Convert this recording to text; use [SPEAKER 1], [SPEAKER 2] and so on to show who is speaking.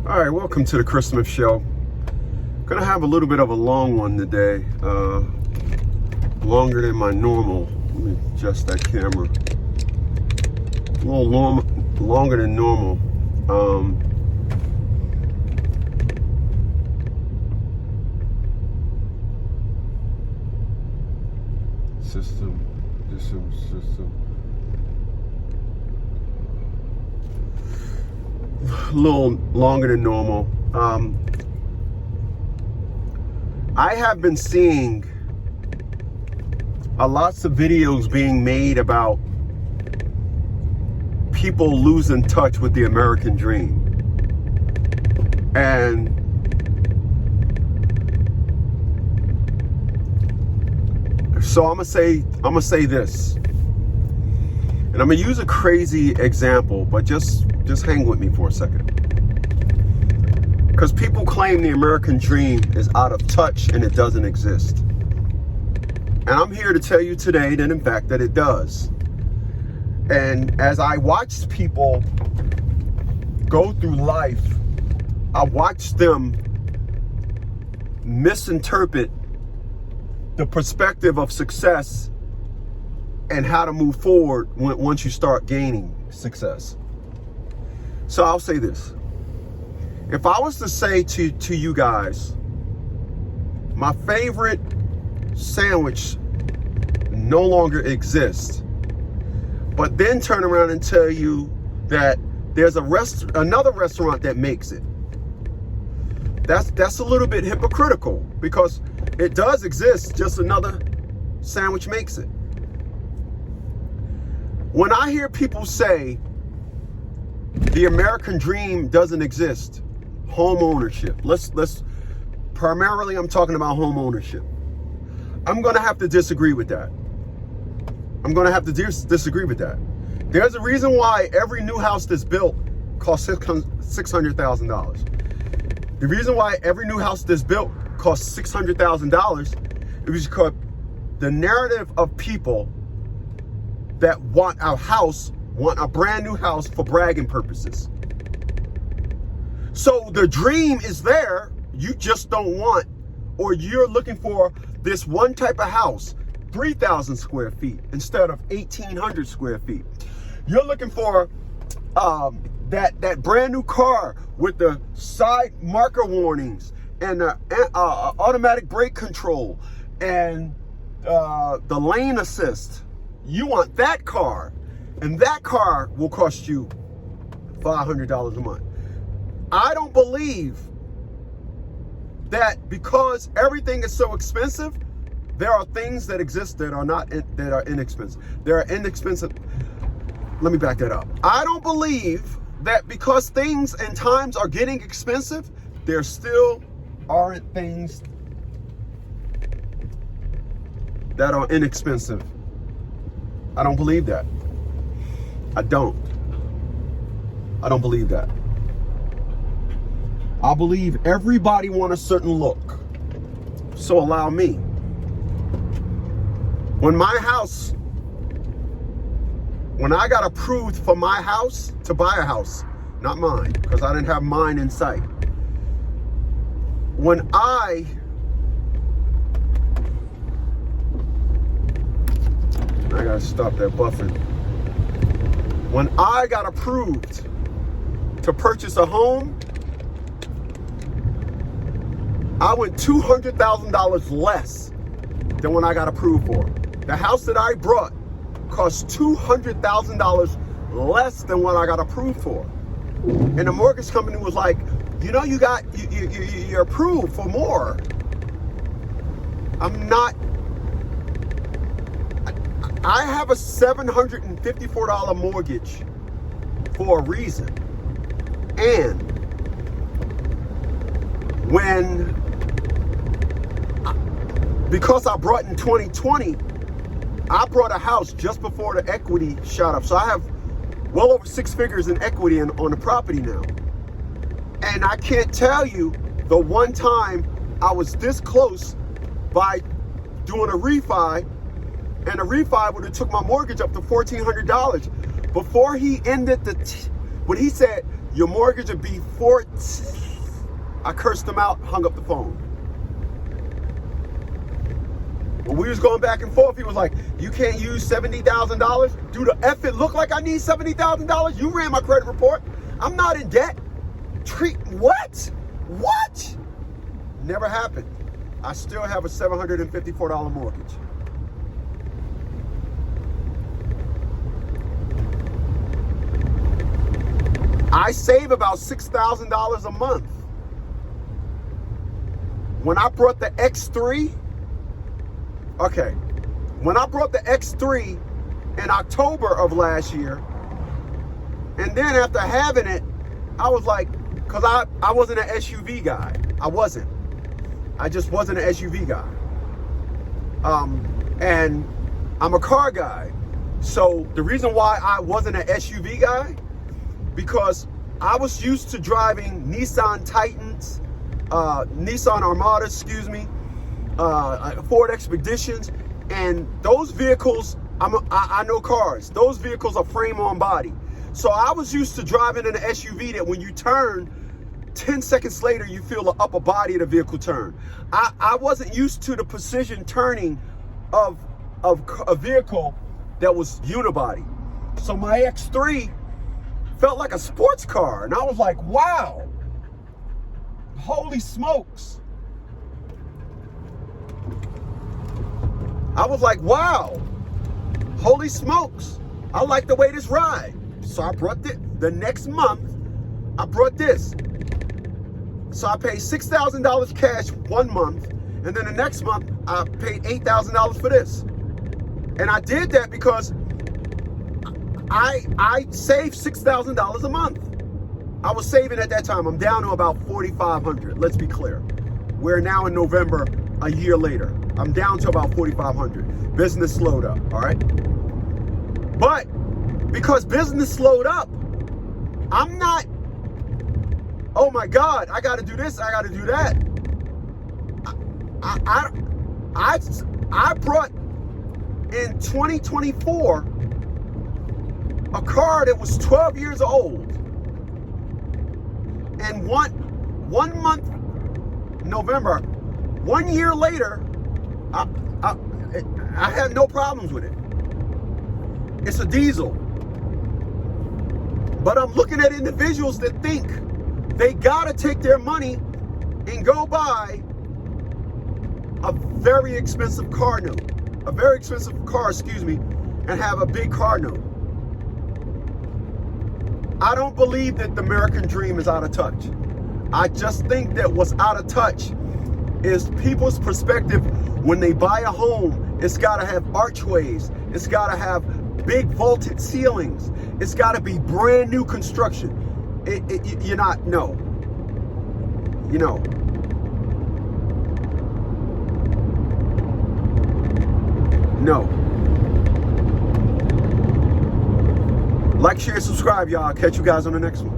[SPEAKER 1] All right, welcome to the Chris Smith Show. Gonna have a little bit of a long one today, longer than my normal. Let me adjust that camera. A little longer than normal. System. A little longer than normal. I have been seeing lots of videos being made about people losing touch with the American dream. And so I'm gonna say this. And I'm gonna use a crazy example, but just hang with me for a second. Because people claim the American dream is out of touch and it doesn't exist. And I'm here to tell you today that in fact that it does. And as I watched people go through life, I watched them misinterpret the perspective of success and how to move forward once you start gaining success. So I'll say this. If I was to say to you guys, my favorite sandwich no longer exists, but then turn around and tell you that there's another restaurant that makes it, that's a little bit hypocritical, because it does exist, just another sandwich makes it. When I hear people say the American dream doesn't exist, home ownership, let's primarily I'm talking about home ownership, I'm gonna have to disagree with that. Disagree with that. There's a reason why every new house that's built costs $600,000. The reason why every new house that's built costs $600,000 is because the narrative of people that want a brand new house for bragging purposes. So the dream is there, you just don't want, or you're looking for this one type of house, 3,000 square feet instead of 1,800 square feet. You're looking for that brand new car with the side marker warnings and the automatic brake control and the lane assist. You want that car, and that car will cost you $500 a month. I don't believe that because everything is so expensive, there are things that exist that are inexpensive. There are inexpensive. Let me back that up. I don't believe that because things and times are getting expensive, there still aren't things that are inexpensive. I don't believe that. I don't believe that. I believe everybody wants a certain look. So allow me. When I got approved for my house to buy a house, not mine, because I didn't have mine in sight. When I gotta stop that buffering. When I got approved to purchase a home, I went $200,000 less than when I got approved for. The house that I brought cost $200,000 less than what I got approved for. And the mortgage company was like, you're approved for more. I have a $754 mortgage for a reason. And because I brought in 2020, I brought a house just before the equity shot up. So I have well over 6 figures in equity on the property now. And I can't tell you the one time I was this close by doing a refi, and a refi would have took my mortgage up to $1,400. Before he ended when he said your mortgage would be I cursed him out, hung up the phone. When we was going back and forth, he was like, you can't use $70,000? Do the F it look like I need $70,000? You ran my credit report. I'm not in debt. What? What? Never happened. I still have a $754 mortgage. I save about $6,000 a month. When I brought the X3, when I brought the X3 in October of last year, and then after having it, I was like, because I wasn't an SUV guy. I just wasn't an SUV guy. And I'm a car guy. So the reason why I wasn't an SUV guy, because I was used to driving Nissan Titans, Nissan Armadas, Ford Expeditions, and those vehicles, I know cars. Those vehicles are frame on body. So I was used to driving in an SUV that when you turn, 10 seconds later, you feel the upper body of the vehicle turn. I wasn't used to the precision turning of a vehicle that was unibody. So my X3 felt like a sports car. And I was like, wow, holy smokes. I was like, wow, holy smokes. I like the way this ride. So I brought the next month, I brought this. So I paid $6,000 cash 1 month, and then the next month I paid $8,000 for this. And I did that because I saved $6,000 a month. I was saving at that time. I'm down to about $4,500. Let's be clear. We're now in November, a year later. I'm down to about $4,500. Business slowed up, all right? But because business slowed up, I'm not, oh my God, I got to do this, I got to do that. I brought in 2024 a car that was 12 years old, and one month, November, 1 year later, I had no problems with it. It's a diesel. But I'm looking at individuals that think they gotta take their money and go buy a very expensive car note, and have a big car note. I don't believe that the American dream is out of touch. I just think that what's out of touch is people's perspective when they buy a home. It's gotta have archways. It's gotta have big vaulted ceilings. It's gotta be brand new construction. You're not, no. You know. No. Like, share, subscribe, y'all. Catch you guys on the next one.